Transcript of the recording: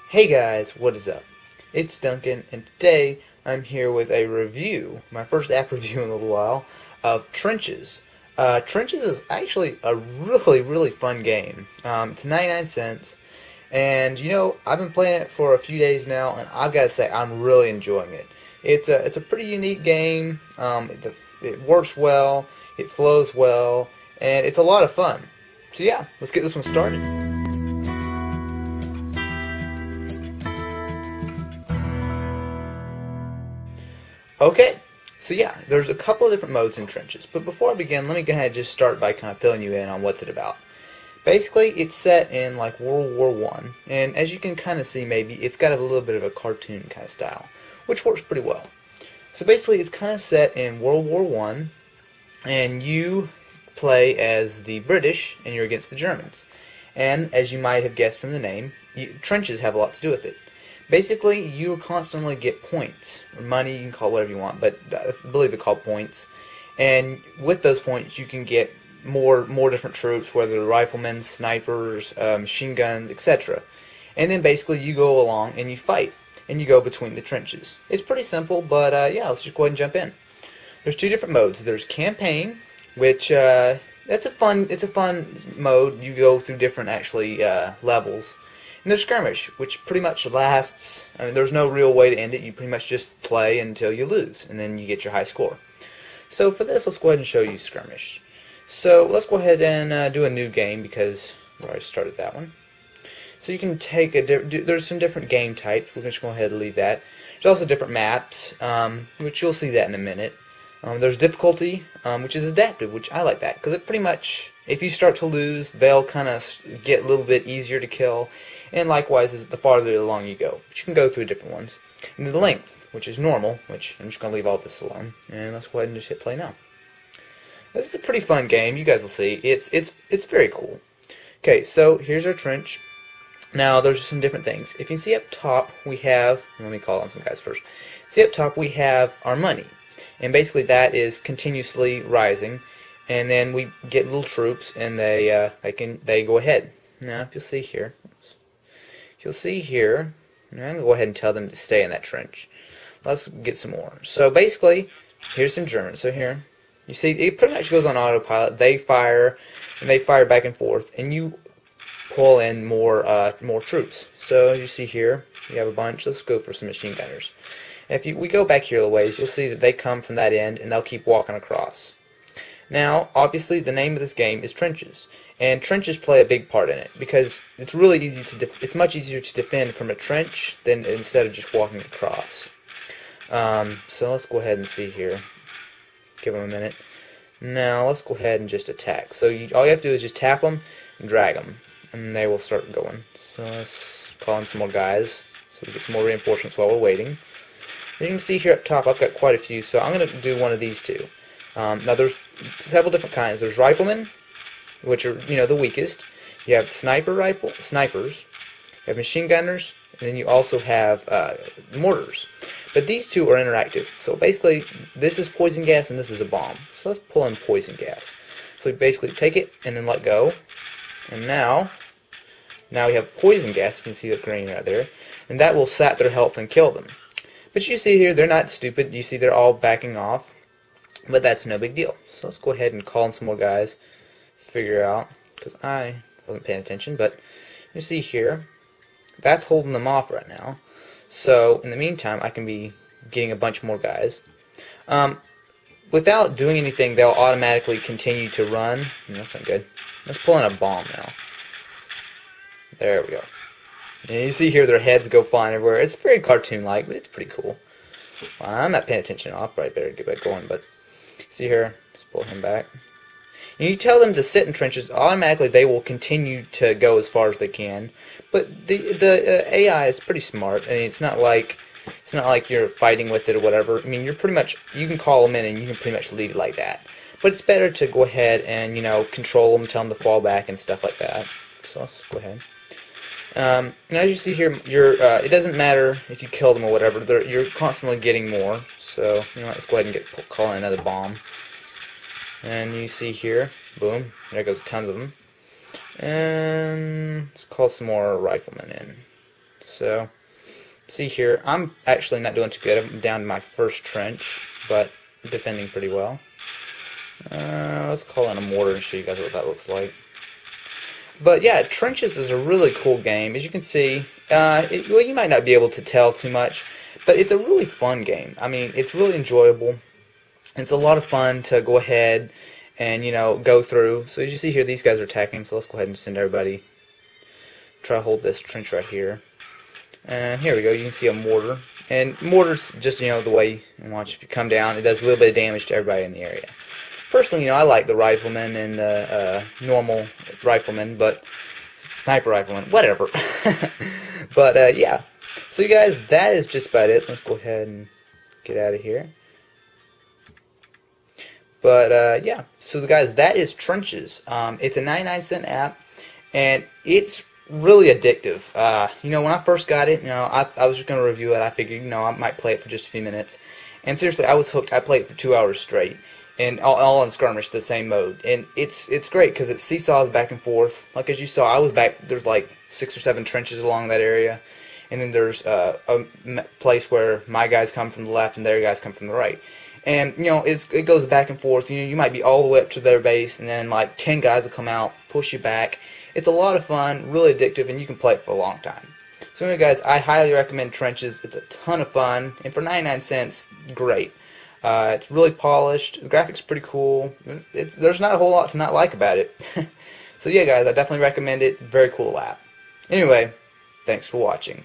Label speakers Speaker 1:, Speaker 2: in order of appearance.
Speaker 1: Hey guys, what is up? It's Duncan, and today I'm here with a review, my first app review in a little while, of Trenches. Trenches is actually a really fun game. It's 99 cents, and I've been playing it for a few days now, and I've got to say I'm really enjoying it. It's a pretty unique game. It works well, it flows well, and it's a lot of fun. So yeah, let's get this one started. Okay, so yeah, there's a couple of different modes in Trenches, but before I begin, let me go ahead and just start by kind of filling you in on what's it about. Basically, it's set in like World War One, and as you can kind of see, maybe it's got a little bit of a cartoon kind of style, which works pretty well. So basically, it's kind of set in World War One, and you play as the British, and you're against the Germans. And as you might have guessed from the name, trenches have a lot to do with it. Basically, you constantly get points, or money, you can call it whatever you want, but I believe they're called points. And with those points, you can get more different troops, whether they're riflemen, snipers, machine guns, etc. And then basically you go along and you fight, and you go between the trenches. It's pretty simple, but yeah, let's just go ahead and jump in. There's two different modes. There's campaign, which it's a fun mode. You go through different levels. And there's skirmish, which pretty much lasts. I mean, there's no real way to end it. You pretty much just play until you lose, and then you get your high score. So for this, let's go ahead and show you skirmish. So let's go ahead and do a new game because we already started that one. So you can take there's some different game types. We're just going to go ahead and leave that. There's also different maps, which you'll see that in a minute. There's difficulty, which is adaptive, which I like that because it pretty much, if you start to lose, they'll kind of get a little bit easier to kill. And likewise, as the farther along you go. But you can go through different ones. And the length, which is normal, which I'm just going to leave all this alone. And let's go ahead and just hit play now. This is a pretty fun game. You guys will see. It's very cool. Okay, so here's our trench. Now, there's some different things. If you see up top, we have... Let me call on some guys first. See up top, we have our money. And basically, that is continuously rising. And then we get little troops, and they go ahead. Now, if you'll see here... I'm going to go ahead and tell them to stay in that trench. Let's get some more. So basically, here's some German. So here, you see, it pretty much goes on autopilot. They fire, and they fire back and forth, and you pull in more troops. So as you see here, you have a bunch. Let's go for some machine gunners. And if we go back here a ways, you'll see that they come from that end, and they'll keep walking across. Now, obviously, the name of this game is Trenches, and trenches play a big part in it because it's really easy it's much easier to defend from a trench than instead of just walking across. So let's go ahead and see here. Give them a minute. Now let's go ahead and just attack. So all you have to do is just tap them and drag them, and they will start going. So let's call in some more guys so we get some more reinforcements while we're waiting. And you can see here up top, I've got quite a few, so I'm going to do one of these two. Now there's several different kinds. There's riflemen, which are the weakest. You have snipers. You have machine gunners, and then you also have mortars. But these two are interactive. So basically, this is poison gas and this is a bomb. So let's pull in poison gas. So we basically take it and then let go. And now we have poison gas. You can see the green right there, and that will sap their health and kill them. But you see here, they're not stupid. You see they're all backing off. But that's no big deal. So let's go ahead and call in some more guys. Figure out, because I wasn't paying attention, but you see here, that's holding them off right now. So in the meantime, I can be getting a bunch more guys. Without doing anything, they'll automatically continue to run. That's not good. Let's pull in a bomb now. There we go. And you see here their heads go flying everywhere. It's very cartoon-like, but it's pretty cool. Well, I'm not paying attention. I'll probably better get back going, but see here, let's pull him back. And you tell them to sit in trenches, automatically they will continue to go as far as they can. But the AI is pretty smart. I mean, it's not like you're fighting with it or whatever. I mean, you can call them in and you can pretty much leave it like that. But it's better to go ahead and control them, tell them to fall back and stuff like that. So let's go ahead. And as you see here, it doesn't matter if you kill them or whatever. You're constantly getting more. So let's go ahead and call in another bomb. And you see here, boom, there goes tons of them. And let's call some more riflemen in. So, see here, I'm actually not doing too good. I'm down to my first trench, but defending pretty well. Let's call in a mortar and show you guys what that looks like. But yeah, Trenches is a really cool game. As you can see, well, you might not be able to tell too much, but it's a really fun game. I mean, it's really enjoyable. It's a lot of fun to go ahead and, go through. So as you see here, these guys are attacking, so let's go ahead and send everybody. Try to hold this trench right here. And here we go, you can see a mortar. And mortar's just, the way you watch. If you come down, it does a little bit of damage to everybody in the area. Personally, I like the rifleman and the normal rifleman, but sniper rifleman, whatever. But yeah, so you guys, that is just about it. Let's go ahead and get out of here. But yeah, so guys, that is Trenches. It's a 99-cent app, and it's really addictive. When I first got it, I was just going to review it. I figured, I might play it for just a few minutes. And seriously, I was hooked. I played it for 2 hours straight. And all in skirmish, the same mode, and it's great because it seesaws back and forth. Like as you saw, I was back. There's like 6 or 7 trenches along that area, and then there's a place where my guys come from the left and their guys come from the right. And it goes back and forth. You might be all the way up to their base, and then like 10 guys will come out, push you back. It's a lot of fun, really addictive, and you can play it for a long time. So anyway, guys, I highly recommend Trenches. It's a ton of fun, and for 99 cents, great. It's really polished. The graphics are pretty cool. There's not a whole lot to not like about it. So yeah, guys, I definitely recommend it. Very cool app. Anyway, thanks for watching.